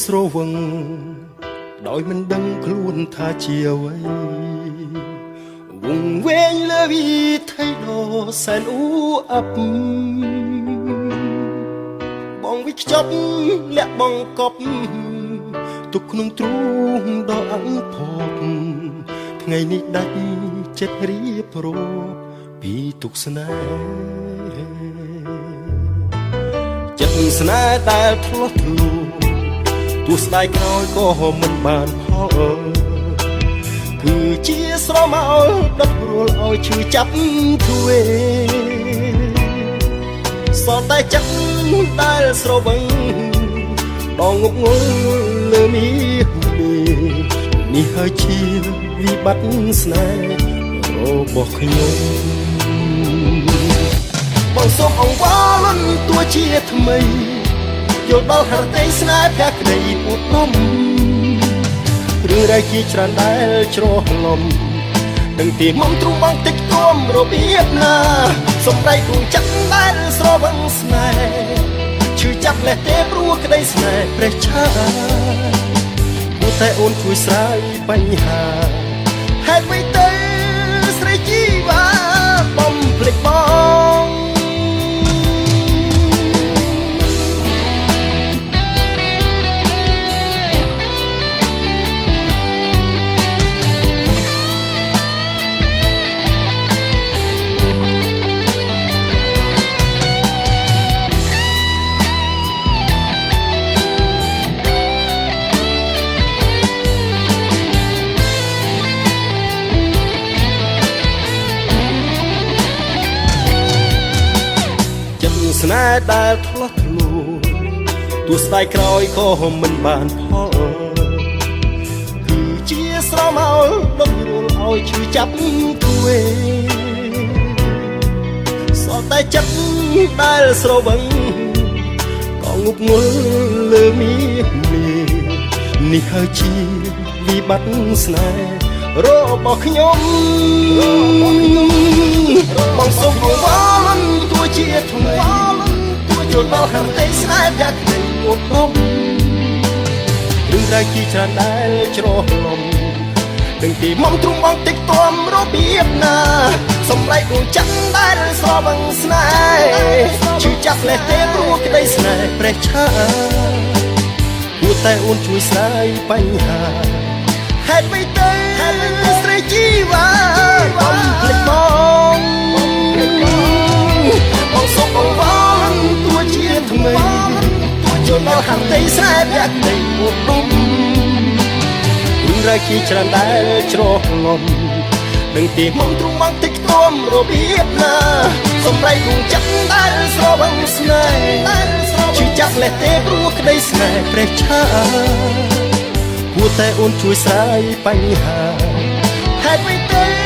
ស្រវឹងដោយមិនដឹងខ្លួនថាជាអ្វីវងវែងលើវិថីដ៏សែនអ៊ូអាប់បងវិខ្ចប់លាក់បងកប់ទុកក្នុងទ្រូងដ៏អង្ភពថ្ងៃនេះដាច់ចិត្តរៀបរាប់ពីទុកស្នេហ៍ចិត្តស្នេហ៍ដែលធ្លាស់ធ្លូទោះស្ដាយក្រោយក៏មិនបានផលគឺជាស្រមោលដុតរួលឲ្យឈឺចាប់ទ្វេសល់តែចិត្តដែលស្រវឹងដងងប់ងល់លើមាសនេះហើយជាវិបត្តិស្នេហ៍របស់ខ្ញុំបងសូមអង្វរលន់តួជាថ្មីយល់ដល់ហេតុតែស្នេហ៍ភក្តីឧត្តមរឿងរ៉ាវជាច្រើនដែលច្រឡំនឹងទីមុំទ្រូងបងតិចគំរបៀបណាសំដីគូចិត្តដែលស្រវឹងស្នេហ៍ឈឺចាប់លេះទេព្រោះក្តីស្នេហ៍ព្រះឆាគួរតែអូនជួយស្រាយបញ្ហាហេតុអ្វីទៅស្រីជីវ៉ាបំភ្លេចបងស្នេហ៍ដែលធ្លាស់ធ្លាយទោះស្ដាយក្រោយក៏មិនបានផលគឺជាស្រមោលដុតរួលឲ្យឈឺចាប់ទ្វេសល់តែចិត្តដែលស្រវឹងក៏ងប់ងល់លើមាសនេះហើយជាវិបត្តិស្នេហ៍របស់ខ្ញុំបងសូមអង្វរលន់តួជាថ្មីយល់ដល់ហេតុតែស្នេហ៍ភក្តីឧត្តមរឿងរ៉ាវជាច្រើនដែលច្រឡំនឹងទីមុំទ្រូងបងតិចទំរបៀបណាសំឡេងដួងចិត្តដែលស្រវឹងស្នេហ៍ឈឺចាប់លេះទេព្រោះក្តីស្នេហ៍ព្រះឆាគួរតែអូនជួយស្រាយបញ្ហាហេតុអ្វីទៅស្រីជីវ៉ាបំភ្លេចបងសូមអង្វរលន់តួជាថ្មីយល់ដល់ហេតុតែស្នេហ៍ភក្តីឧត្តមរឿងរ៉ាវជាច្រើនដែលច្រឡំនឹងទីមុំទ្រូងបងតិចខ្ទាំរបៀបណាសំដីគូចិត្តដែលស្រវឹងស្នេហ៍ឈឺចាប់លេះទេព្រោះក្តីស្នេហ៍ព្រះឆាគួរតែអូនជួយស្រាយបញ្ហាហេតុអ្វីទៅ